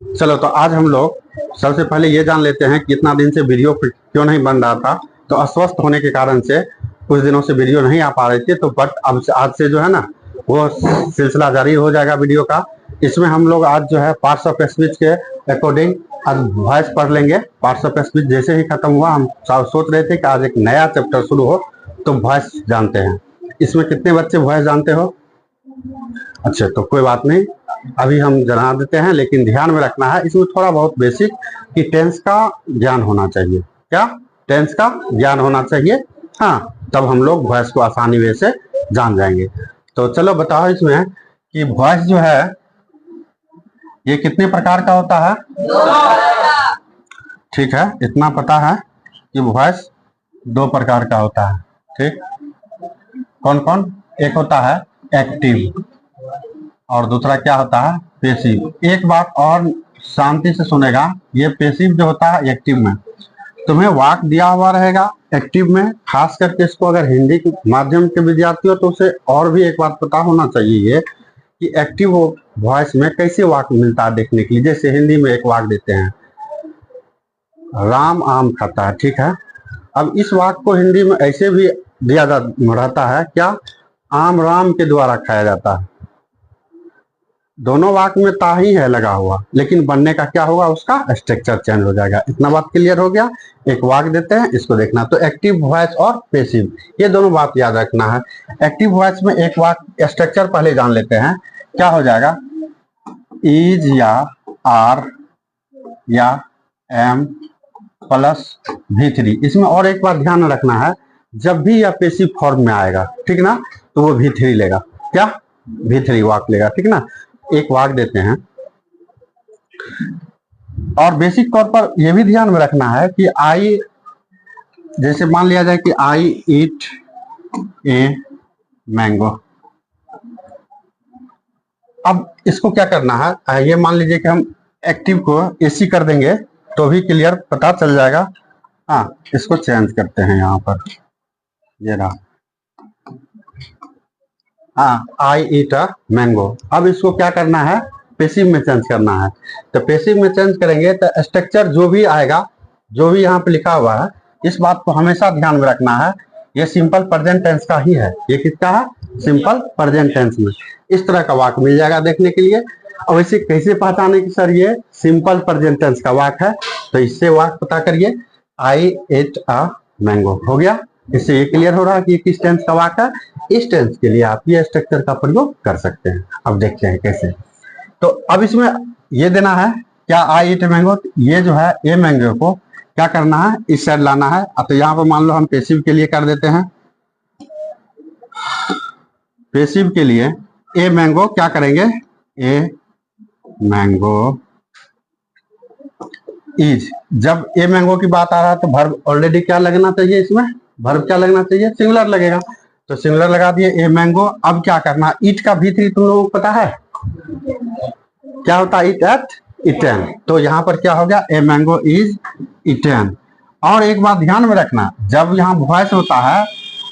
चलो तो आज हम लोग सबसे पहले ये जान लेते हैं कि इतना दिन से वीडियो क्यों नहीं बन रहा था। तो अस्वस्थ होने के कारण से कुछ दिनों से वीडियो नहीं आ पा रही थी। तो बट अब से आज से जो है ना वो सिलसिला जारी हो जाएगा वीडियो का। इसमें हम लोग आज जो है पार्ट्स ऑफ स्पीच के अकॉर्डिंग आज वॉइस पढ़ लेंगे। पार्ट्स ऑफ स्पीच जैसे ही खत्म हुआ हम सोच रहे थे कि आज एक नया चैप्टर शुरू हो तो वॉइस जानते हैं। इसमें कितने बच्चे वॉइस जानते हो? अच्छा तो कोई बात नहीं, अभी हम जना देते हैं, लेकिन ध्यान में रखना है इसमें थोड़ा बहुत बेसिक कि टेंस का ज्ञान होना चाहिए। क्या टेंस का ज्ञान होना चाहिए? हाँ, तब हम लोग वॉइस को आसानी वे से जान जाएंगे। तो चलो बताओ इसमें कि वॉइस जो है ये कितने प्रकार का होता है? ठीक है, इतना पता है कि वॉइस दो प्रकार का होता है। ठीक, कौन कौन? एक होता है एक्टिव और दूसरा क्या होता है? पेसिव। एक बात और शांति से सुनेगा, ये पेसिव जो होता है एक्टिव में तुम्हें वाक दिया हुआ रहेगा। एक्टिव में खास करके इसको अगर हिंदी के माध्यम के विद्यार्थी हो तो उसे और भी एक बात पता होना चाहिए ये कि एक्टिव वॉइस में कैसे वाक मिलता है देखने के लिए। जैसे हिंदी में एक वाक देते हैं, राम आम खाता है। ठीक है, अब इस वाक को हिंदी में ऐसे भी दिया रहता है, क्या? आम राम के द्वारा खाया जाता है। दोनों वाक में ता ही है लगा हुआ, लेकिन बनने का क्या होगा? उसका स्ट्रक्चर चेंज हो जाएगा। इतना बात क्लियर हो गया? एक वाक देते हैं, इसको देखना। तो एक्टिव वॉइस और पेसिव ये दोनों बात याद रखना है। एक्टिव वॉइस में एक वाक स्ट्रक्चर पहले जान लेते हैं, क्या हो जाएगा? इज या आर या एम प्लस V3। इसमें और एक बात ध्यान रखना है, जब भी यह पेसिव फॉर्म में आएगा, ठीक ना, तो वो V3 लेगा। क्या? V3 वाक लेगा। ठीक ना, एक वाक देते हैं। और बेसिक तौर पर यह भी ध्यान में रखना है कि आई, जैसे मान लिया जाए कि आई ईट ए मैंगो। अब इसको क्या करना है, ये मान लीजिए कि हम एक्टिव को एसी कर देंगे तो भी क्लियर पता चल जाएगा। हाँ, इसको चेंज करते हैं यहाँ पर, ये रहा। हाँ, आई ईट अ मैंगो। अब इसको क्या करना है? पेसिव में चेंज करना है। तो पेसिव में चेंज करेंगे तो स्ट्रक्चर जो भी आएगा, जो भी यहाँ पे लिखा हुआ है, इस बात को हमेशा ध्यान में रखना है, ये सिंपल प्रेजेंट टेंस का ही है। ये किसका है? सिंपल प्रेजेंट टेंस में इस तरह का वाक मिल जाएगा देखने के लिए। और इसे कैसे पहचाने कि सर ये सिंपल प्रेजेंट टेंस का वाक है? तो इससे वाक पता करिए, आई एट अ मैंगो हो गया। इससे ये क्लियर हो रहा है कि किस टेंस का वाक है। इस टेंस के लिए आप ये स्ट्रक्चर का प्रयोग कर सकते हैं। अब देखते हैं कैसे। तो अब इसमें ये देना है, क्या? आई ईट मैंगो। ये जो है ए मैंगो को क्या करना है? इस साइड लाना है। अब तो यहाँ पर मान लो हम पेसिव के लिए कर देते हैं। पेसिव के लिए ए मैंगो क्या करेंगे? A mango is. जब ए मैंगो की बात आ रहा है तो वर्ब ऑलरेडी क्या लगना चाहिए? इसमें वर्ब क्या लगना चाहिए? सिंगुलर लगेगा। तो सिंगुलर लगा दिए, ए मैंगो। अब क्या करना? ईट का V3 तुम लोगों को पता है क्या होता है? ईट एट इटेन। तो यहाँ पर क्या हो गया? A mango is eaten. और एक बात ध्यान में रखना, जब यहाँ वॉइस होता है,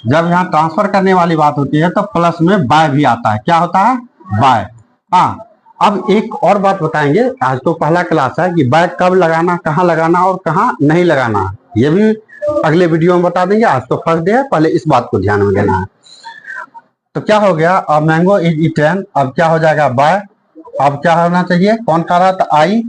जब यहाँ ट्रांसफर करने वाली बात होती है तो प्लस में बाय भी आता है। क्या होता है? बाय। हाँ, अब एक और बात बताएंगे, आज तो पहला क्लास है कि बाय कब लगाना, कहाँ लगाना और कहाँ नहीं लगाना, ये भी अगले वीडियो में बता देंगे। आज तो फर्स्ट डे है, पहले इस बात को ध्यान में देना है। तो क्या हो गया? अब मैंगो इज इटेन, अब क्या हो जाएगा? बाय। अब क्या होना चाहिए? कौन खा रहा था? आई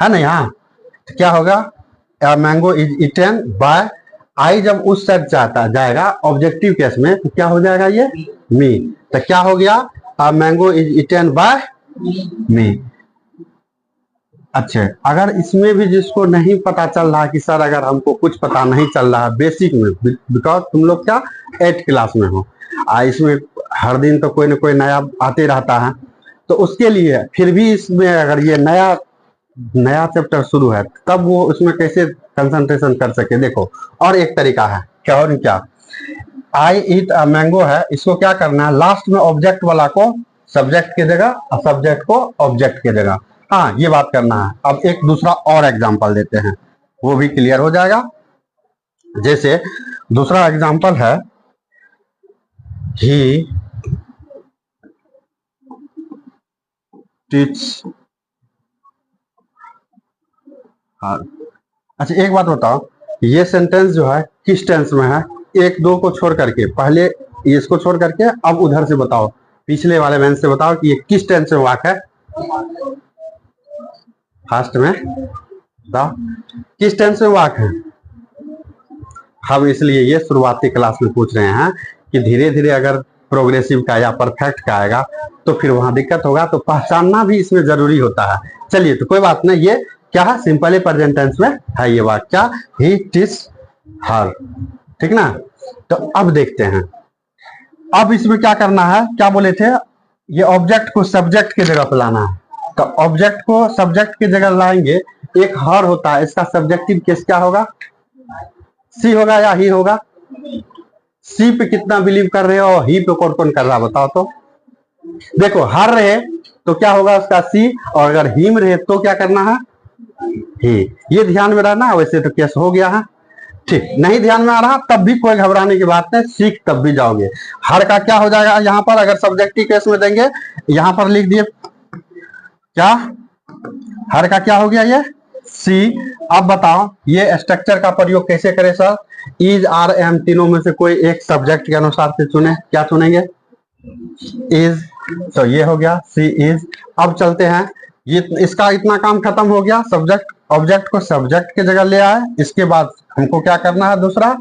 है ना यहाँ। तो क्या होगा? Mango is eaten by. I जब उस साइड जाता जाएगा ऑब्जेक्टिव केस में तो क्या हो जाएगा? ये मी। तो क्या हो गया? मैंगो इज इटेन बाय मी। अच्छा, अगर इसमें भी जिसको नहीं पता चल रहा कि सर अगर हमको कुछ पता नहीं चल रहा बेसिक में, बिकॉज तुम लोग क्या 8th क्लास में हो, इसमें हर दिन तो कोई ना कोई नया आते रहता है, तो उसके लिए फिर भी इसमें अगर ये नया नया चैप्टर शुरू है तब वो उसमें कैसे कंसंट्रेशन कर सके। देखो, और एक तरीका है, क्या और क्या, आई ईट अ मैंगो है, इसको क्या करना है? लास्ट में ऑब्जेक्ट वाला को सब्जेक्ट की जगह और सब्जेक्ट को ऑब्जेक्ट की जगह। हाँ, ये बात करना है। अब एक दूसरा और एग्जांपल देते हैं, वो भी क्लियर हो जाएगा। जैसे दूसरा एग्जांपल है, ही टीच हाँ। अच्छा एक बात बताओ, ये सेंटेंस जो है किस टेंस में है? एक दो को छोड़ करके, पहले इसको छोड़ करके अब उधर से बताओ, पिछले वाले लाइन से बताओ कि ये किस टेंस में वाक है? फास्ट में बताओ किस टेंस में वाक है? हम इसलिए ये शुरुआती क्लास में पूछ रहे हैं कि धीरे धीरे अगर प्रोग्रेसिव का या परफेक्ट का आएगा तो फिर वहां दिक्कत होगा, तो पहचानना भी इसमें जरूरी होता है। चलिए तो कोई बात नहीं, ये क्या है? सिंपली प्रेजेंट टेंस में है ये वाक्य, क्या? ही टिस हर, ठीक ना? तो अब देखते हैं, अब इसमें क्या करना है, क्या बोले थे? ये ऑब्जेक्ट को सब्जेक्ट की जगह पे लाना है। तो ऑब्जेक्ट को सब्जेक्ट की जगह लाएंगे, एक हर होता है, इसका सब्जेक्टिव केस क्या होगा? सी होगा या ही होगा? सी पे कितना बिलीव कर रहे हो, ही पे कौन कौन कर रहा बताओ तो? देखो हर रहे तो क्या होगा उसका सी, और अगर हिम रहे तो क्या करना है? ही। ये ध्यान में रहना, वैसे तो केस हो गया है, ठीक। नहीं ध्यान में आ रहा तब भी कोई घबराने की बात नहीं, सीख तब भी जाओगे। हर का क्या हो जाएगा यहाँ पर? अगर सब्जेक्टिव केस में देंगे, यहां पर लिख दिए क्या? हर का क्या हो गया ये? सी। अब बताओ ये स्ट्रक्चर का प्रयोग कैसे करें सर? इज, आर, एम तीनों में से कोई एक सब्जेक्ट के अनुसार से चुने, क्या चुनेंगे? इज। तो ये हो गया सी इज। अब चलते हैं, ये इसका इतना काम खत्म हो गया, सब्जेक्ट ऑब्जेक्ट को सब्जेक्ट की जगह ले आए। इसके बाद हमको क्या करना है? दूसरा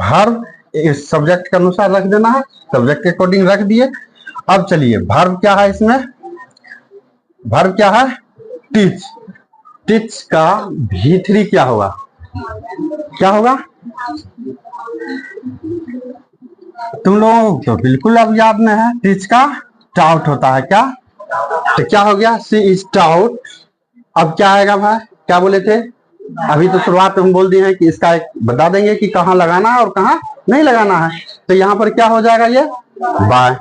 वर्ब इस सब्जेक्ट के अनुसार रख देना है, सब्जेक्ट के अकॉर्डिंग रख दिए। अब चलिए वर्ब क्या है इसमें? वर्ब क्या है? टीच। टीच का V3 क्या होगा? क्या होगा? तुम लोगों तो बिल्कुल अब याद नहीं है, टीच का टाउट होता है, क्या? तो क्या हो गया? She is taut. अब क्या आएगा भाई? क्या बोले थे अभी? तो शुरुआत में हम बोल दिए हैं कि इसका एक बता देंगे कि कहाँ लगाना है और कहाँ नहीं लगाना है। तो यहाँ पर क्या हो जाएगा? ये बाय।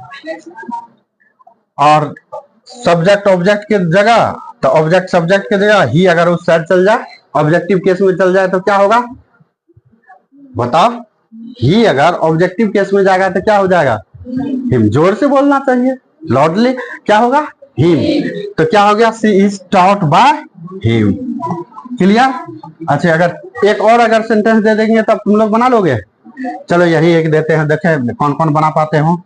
और सब्जेक्ट ऑब्जेक्ट की जगह, तो ऑब्जेक्ट सब्जेक्ट की जगह ही अगर उस साइड चल जाए, ऑब्जेक्टिव केस में चल जाए तो क्या होगा बताओ? ही अगर ऑब्जेक्टिव केस में जाएगा तो क्या हो जाएगा? हिम। जोर से बोलना चाहिए, लाउडली। क्या होगा? हिम। तो क्या हो गया? She is taught by him. Clear? अच्छा अगर एक और अगर सेंटेंस दे देंगे तब तुम लोग बना लोगे? चलो यही एक देते हैं, देखें कौन कौन बना पाते हो।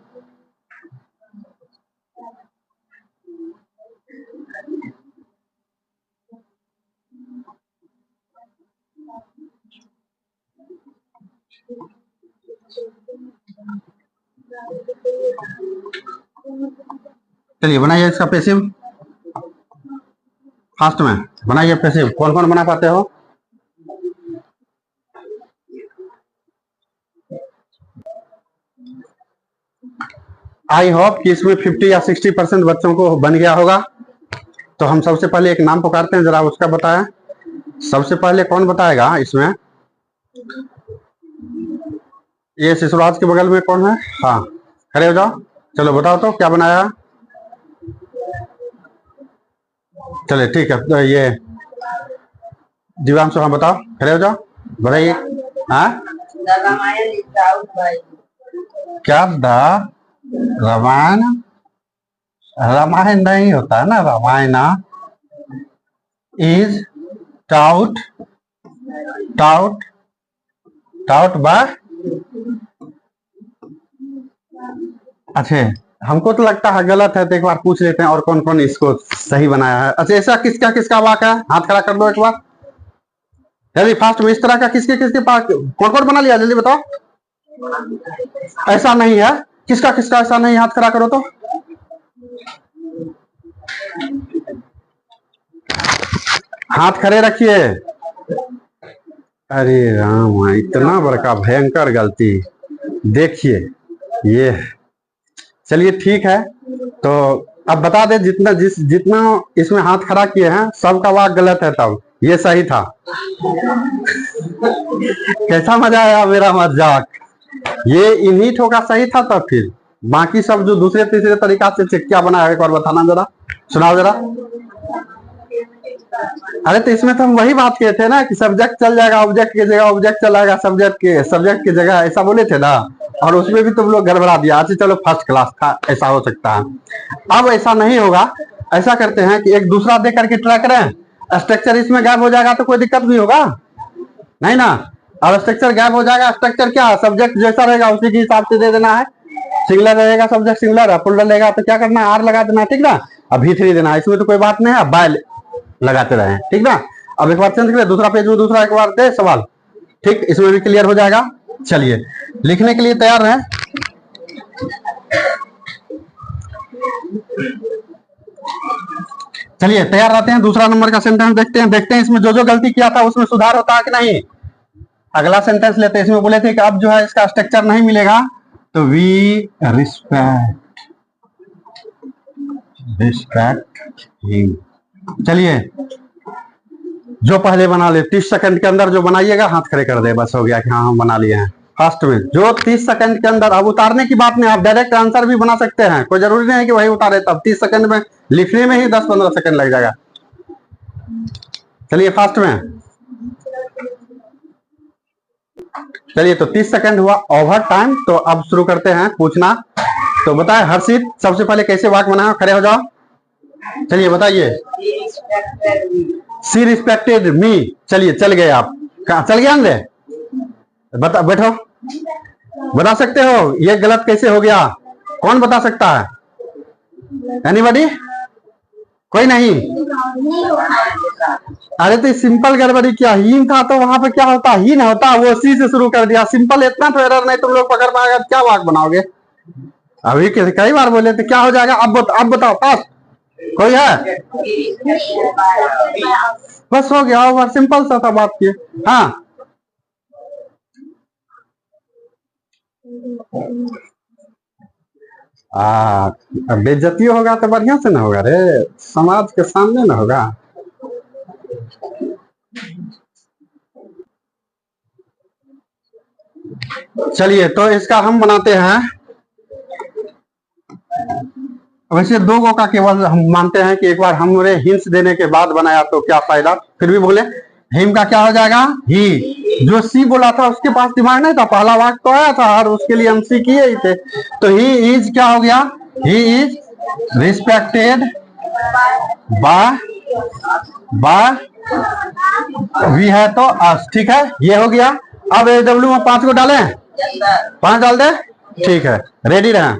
चलिए बनाइए इसका पैसिव, फास्ट में बनाइए पैसिव। कौन कौन बना पाते हो? आई होप कि इसमें 50 या 60% बच्चों को बन गया होगा। तो हम सबसे पहले एक नाम पुकारते हैं, जरा उसका बताएं। सबसे पहले कौन बताएगा इसमें? ये शिशुराज के बगल में कौन है? हाँ खड़े हो जाओ, चलो बताओ तो क्या बनाया। चलिए ठीक है, तो ये दिव्यांशु, हाँ बताओ, खड़े हो जाओ, बताइए। हाँ क्या? द रामायण? रामायण नहीं होता है ना, Ramayan is taught, taught, taught by. अच्छा हमको तो लगता है गलत है, तो एक बार पूछ लेते हैं और कौन कौन इसको सही बनाया है। अच्छा ऐसा किसका किसका वाक है? हाथ खड़ा कर दो एक बार जल्दी फास्ट में। इस तरह का किसके किसके पास कौन कौन बना लिया? जल्दी बताओ। ऐसा नहीं है, किसका किसका ऐसा नहीं? हाथ खड़ा करो तो। हाथ खड़े रखिए। अरे राम, इतना बड़का भयंकर गलती, देखिए ये। चलिए ठीक है, तो अब बता दे जितना इसमें हाथ खड़ा किए हैं सबका वाक गलत है, तब ये सही था। कैसा मजा आया मेरा मजाक? ये इन्हीं ठोका सही था, तब फिर बाकी सब जो दूसरे तीसरे तरीका से चेक क्या बनाया एक बार बताना जरा, सुनाओ जरा। अरे तो इसमें तो हम वही बात किए थे ना कि सब्जेक्ट चल जाएगा ऑब्जेक्ट की जगह, ऑब्जेक्ट चलाएगा सब्जेक्ट की जगह, ऐसा बोले थे ना। और उसमें भी तुम लोग गड़बड़ा दिया। अच्छा चलो फर्स्ट क्लास था, ऐसा हो सकता है। अब ऐसा नहीं होगा, ऐसा करते हैं कि एक दूसरा दे करके ट्राई करें। स्ट्रक्चर इसमें गैप हो जाएगा तो कोई दिक्कत भी होगा नहीं ना। अब स्ट्रक्चर गैप हो जाएगा, स्ट्रक्चर क्या है, सब्जेक्ट जैसा रहेगा उसी के हिसाब से दे देना है। सिंगुलर रहेगा, सब्जेक्ट सिंगुलर है, प्लूरल रहेगा तो क्या करना है, आर लगा देना, ठीक ना। अब V3 देना है, इसमें तो कोई बात नहीं है, बाय लगाते रहे, ठीक ना। अब एक बार चेंज करें, दूसरा पेज में दूसरा एक बार दे सवाल, ठीक, इसमें भी क्लियर हो जाएगा। चलिए लिखने के लिए तैयार रहें। चलिए तैयार रहते हैं, दूसरा नंबर का सेंटेंस देखते हैं इसमें जो जो गलती किया था उसमें सुधार होता है कि नहीं। अगला सेंटेंस लेते हैं, इसमें बोले थे कि अब जो है इसका स्ट्रक्चर नहीं मिलेगा तो वी रिस्पेक्ट हिम। चलिए जो पहले बना ले, 30 सेकंड के अंदर जो बनाइएगा हाथ खड़े कर दे, बस हो गया कि हाँ हम बना लिए हैं। फास्ट में जो 30 सेकंड के अंदर, अब उतारने की बात नहीं, आप डायरेक्ट आंसर भी बना सकते हैं, कोई जरूरी नहीं है कि वही उतारे, तब 30 सेकंड में लिखने में ही 10-15 सेकंड लग जाएगा। चलिए फास्ट में, चलिए तो 30 सेकंड हुआ ओवर टाइम। तो अब शुरू करते हैं पूछना। तो बताए हर्षित, सबसे पहले कैसे वाक्य बनाया, खड़े हो जाओ, चलिए बताइए। शी रिस्पेक्टेड मी, चलिए चल गए आप, कहा चल गया अंदर, बता बैठो, बता सकते हो ये गलत कैसे हो गया, कौन बता सकता है, एनीबॉडी, कोई नहीं। अरे तो सिंपल गड़बड़ी क्या, हीन था तो वहां पे क्या होता, ही ना होता, वो सी से शुरू कर दिया, सिंपल, इतना तो एरर नहीं तुम लोग पकड़ पाएगा, क्या वाक्य बनाओगे। अभी कई बार बोले तो क्या हो जाएगा, अब बताओ, पास कोई है, बस हो गया, ओवर, सिंपल सा था बात की। हाँ बेइज्जती होगा तो बढ़िया से ना होगा रे, समाज के सामने ना होगा। चलिए तो इसका हम बनाते हैं, वैसे 2 गो का केवल हम मानते हैं कि एक बार हमने हिंट्स देने के बाद बनाया तो क्या फायदा, फिर भी बोले हिम का क्या हो जाएगा, ही। जो सी बोला था उसके पास दिमाग नहीं था, पहला वाक्य तो आया था और उसके लिए हम सी किए ही थे, तो ही इज क्या हो गया, he is respected by we है तो अस, ठीक है, ये हो गया। अब AW में 5 को डालें, 5 डाल दे, ठीक है, रेडी रहें।